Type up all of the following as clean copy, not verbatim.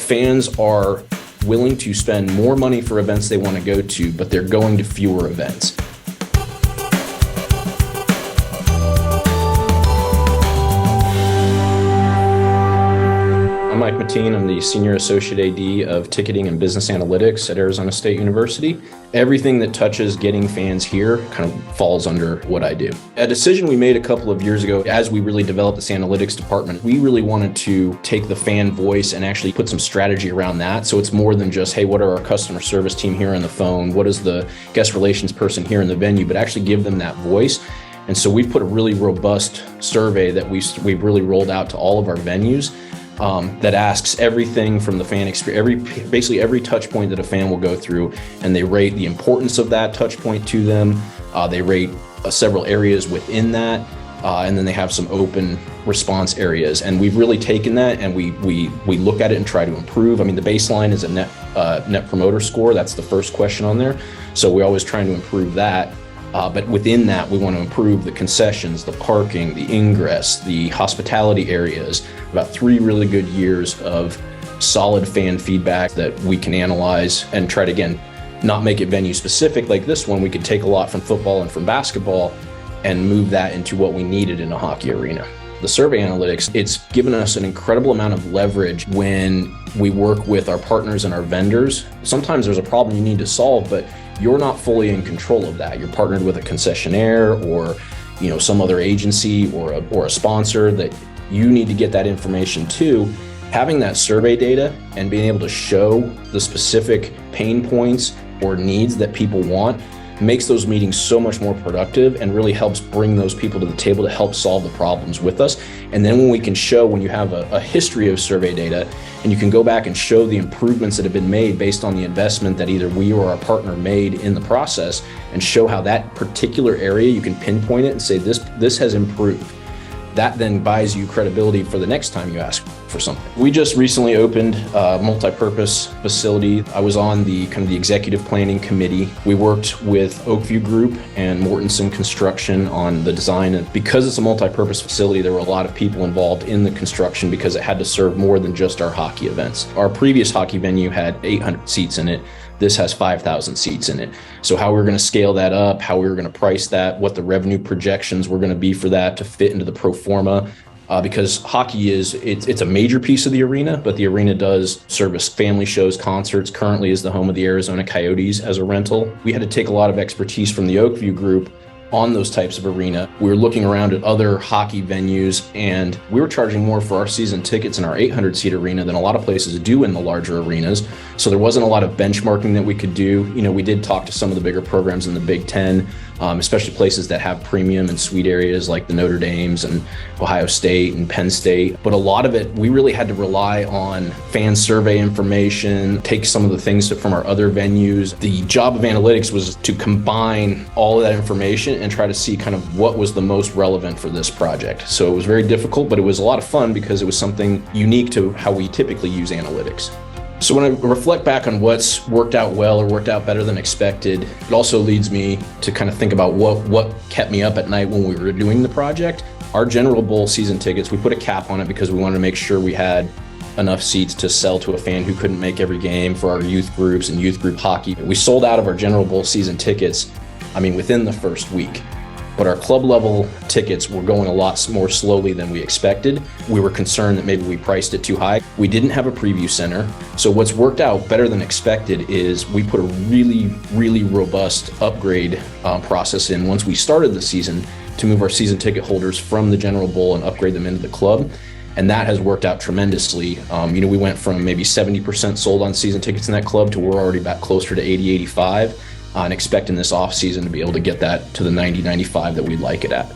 fans are willing to spend more money for events they want to go to, but they're going to fewer events. I'm Mike Mateen. I'm the Senior Associate AD of Ticketing and Business Analytics at Arizona State University. Everything that touches getting fans here kind of falls under what I do. A decision we made a couple of years ago, as we really developed this analytics department, we really wanted to take the fan voice and actually put some strategy around that. So it's more than just, hey, what are our customer service team here on the phone? What is the guest relations person here in the venue? But actually give them that voice. And so we've put a really robust survey that we've really rolled out to all of our venues. That asks everything from the fan experience, basically every touch point that a fan will go through, and they rate the importance of that touch point to them. They rate several areas within that, and then they have some open response areas. And we've really taken that and we look at it and try to improve. I mean, the baseline is a net promoter score. That's the first question on there. So we're always trying to improve that. But within that, we want to improve the concessions, the parking, the ingress, the hospitality areas. About 3 really good years of solid fan feedback that we can analyze and try to, again, not make it venue specific like this one. We could take a lot from football and from basketball and move that into what we needed in a hockey arena. The survey analytics, it's given us an incredible amount of leverage when we work with our partners and our vendors. Sometimes there's a problem you need to solve, but you're not fully in control of that. You're partnered with a concessionaire or some other agency or a sponsor that you need to get that information to. Having that survey data and being able to show the specific pain points or needs that people want makes those meetings so much more productive and really helps bring those people to the table to help solve the problems with us. And then when you have a history of survey data and you can go back and show the improvements that have been made based on the investment that either we or our partner made in the process, and show how that particular area, you can pinpoint it and say, this has improved. That then buys you credibility for the next time you ask for something. We just recently opened a multi-purpose facility. I was on the executive planning committee. We worked with Oakview Group and Mortensen Construction on the design. And because it's a multi-purpose facility, there were a lot of people involved in the construction because it had to serve more than just our hockey events. Our previous hockey venue had 800 seats in it. This has 5,000 seats in it. So how we're going to scale that up, how we were going to price that, what the revenue projections were going to be for that to fit into the pro forma. Because hockey it's a major piece of the arena, but the arena does service family shows, concerts, currently is the home of the Arizona Coyotes as a rental. We had to take a lot of expertise from the Oakview Group on those types of arena. We were looking around at other hockey venues, and we were charging more for our season tickets in our 800-seat arena than a lot of places do in the larger arenas. So there wasn't a lot of benchmarking that we could do. We did talk to some of the bigger programs in the Big Ten, especially places that have premium and suite areas like the Notre Dames and Ohio State and Penn State. But a lot of it, we really had to rely on fan survey information, take some of the things from our other venues. The job of analytics was to combine all of that information and try to see kind of what was the most relevant for this project. So it was very difficult, but it was a lot of fun because it was something unique to how we typically use analytics. So when I reflect back on what's worked out well or worked out better than expected, it also leads me to kind of think about what kept me up at night when we were doing the project. Our General Bowl season tickets, we put a cap on it because we wanted to make sure we had enough seats to sell to a fan who couldn't make every game for our youth groups and youth group hockey. We sold out of our General Bowl season tickets, within the first week. But our club level tickets were going a lot more slowly than we expected. We were concerned that maybe we priced it too high. We didn't have a preview center. So what's worked out better than expected is we put a really, really robust upgrade process in once we started the season to move our season ticket holders from the General Bowl and upgrade them into the club. And that has worked out tremendously. We went from maybe 70% sold on season tickets in that club to we're already back closer to 80, 85. And expecting this off season to be able to get that to the 90, 95 that we'd like it at.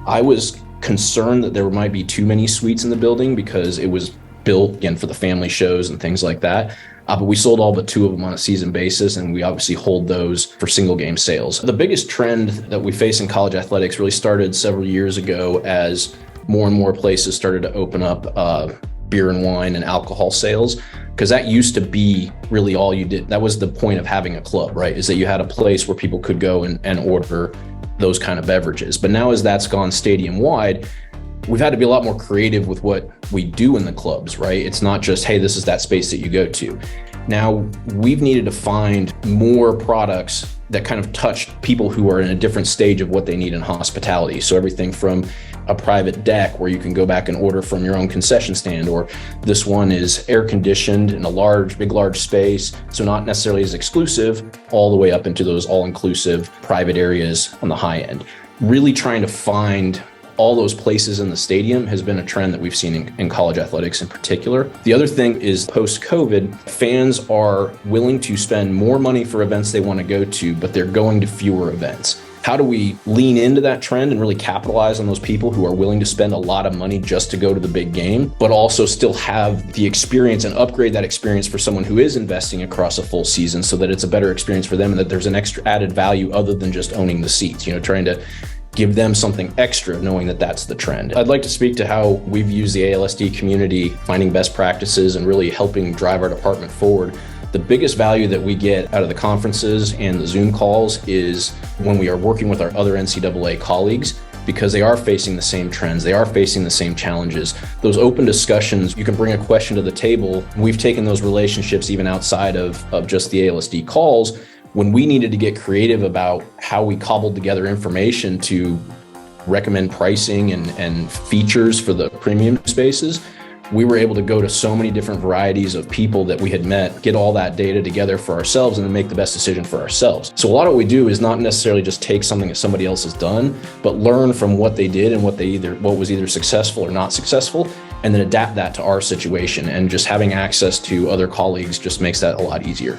I was concerned that there might be too many suites in the building because it was built again for the family shows and things like that. But we sold all but 2 of them on a season basis, and we obviously hold those for single game sales. The biggest trend that we face in college athletics really started several years ago as more and more places started to open up beer and wine and alcohol sales, because that used to be really all you did. That was the point of having a club, right? Is that you had a place where people could go and order those kind of beverages. But now as that's gone stadium wide, we've had to be a lot more creative with what we do in the clubs, right? It's not just, hey, this is that space that you go to. Now, we've needed to find more products that kind of touch people who are in a different stage of what they need in hospitality. So everything from a private deck where you can go back and order from your own concession stand, or this one is air conditioned in a large space. So not necessarily as exclusive, all the way up into those all-inclusive private areas on the high end. Really trying to find all those places in the stadium has been a trend that we've seen in college athletics in particular. The other thing is post-COVID, fans are willing to spend more money for events they want to go to, but they're going to fewer events. How do we lean into that trend and really capitalize on those people who are willing to spend a lot of money just to go to the big game, but also still have the experience and upgrade that experience for someone who is investing across a full season so that it's a better experience for them and that there's an extra added value other than just owning the seats, trying to give them something extra, knowing that that's the trend. I'd like to speak to how we've used the ALSD community, finding best practices and really helping drive our department forward. The biggest value that we get out of the conferences and the Zoom calls is when we are working with our other NCAA colleagues, because they are facing the same trends, they are facing the same challenges. Those open discussions, you can bring a question to the table. We've taken those relationships even outside of just the ALSD calls. When we needed to get creative about how we cobbled together information to recommend pricing and features for the premium spaces, we were able to go to so many different varieties of people that we had met, get all that data together for ourselves, and then make the best decision for ourselves. So a lot of what we do is not necessarily just take something that somebody else has done, but learn from what they did and what was either successful or not successful, and then adapt that to our situation. And just having access to other colleagues just makes that a lot easier.